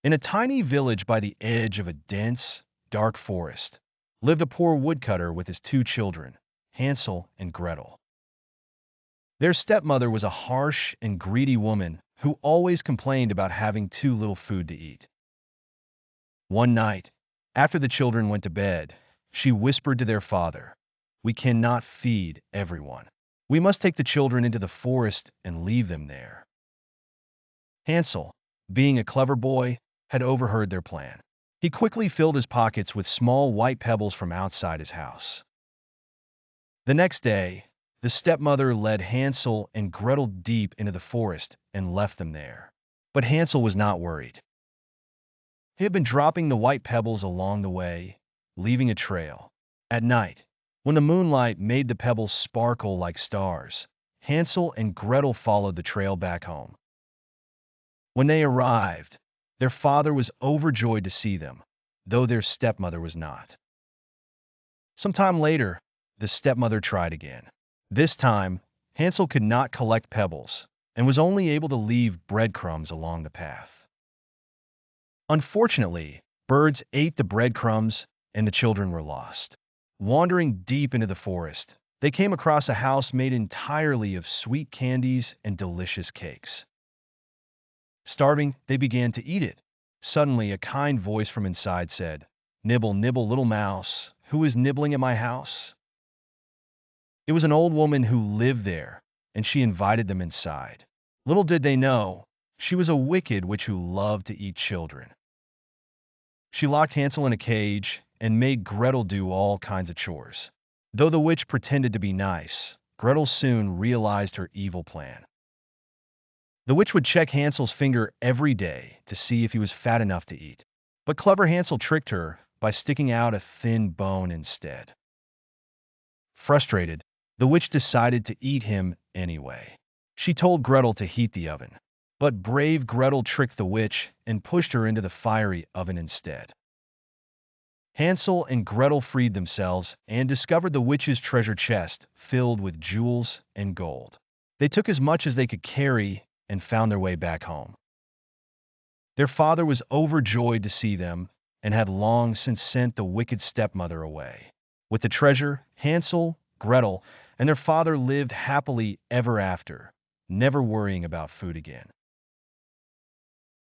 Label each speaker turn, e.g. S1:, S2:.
S1: In a tiny village by the edge of a dense, dark forest, lived a poor woodcutter with his two children, Hansel and Gretel. Their stepmother was a harsh and greedy woman who always complained about having too little food to eat. One night, after the children went to bed, she whispered to their father, "We cannot feed everyone. We must take the children into the forest and leave them there." Hansel, being a clever boy, had overheard their plan. He quickly filled his pockets with small white pebbles from outside his house. The next day, the stepmother led Hansel and Gretel deep into the forest and left them there. But Hansel was not worried. He had been dropping the white pebbles along the way, leaving a trail. At night, when the moonlight made the pebbles sparkle like stars, Hansel and Gretel followed the trail back home. When they arrived, their father was overjoyed to see them, though their stepmother was not. Some time later, the stepmother tried again. This time, Hansel could not collect pebbles and was only able to leave breadcrumbs along the path. Unfortunately, birds ate the breadcrumbs and the children were lost. Wandering deep into the forest, they came across a house made entirely of sweet candies and delicious cakes. Starving, they began to eat it. Suddenly, a kind voice from inside said, "Nibble, nibble, little mouse, who is nibbling at my house?" It was an old woman who lived there, and she invited them inside. Little did they know, she was a wicked witch who loved to eat children. She locked Hansel in a cage and made Gretel do all kinds of chores. Though the witch pretended to be nice, Gretel soon realized her evil plan. The witch would check Hansel's finger every day to see if he was fat enough to eat. But clever Hansel tricked her by sticking out a thin bone instead. Frustrated, the witch decided to eat him anyway. She told Gretel to heat the oven, but brave Gretel tricked the witch and pushed her into the fiery oven instead. Hansel and Gretel freed themselves and discovered the witch's treasure chest filled with jewels and gold. They took as much as they could carry and found their way back home. Their father was overjoyed to see them and had long since sent the wicked stepmother away. With the treasure, Hansel, Gretel, and their father lived happily ever after, never worrying about food again.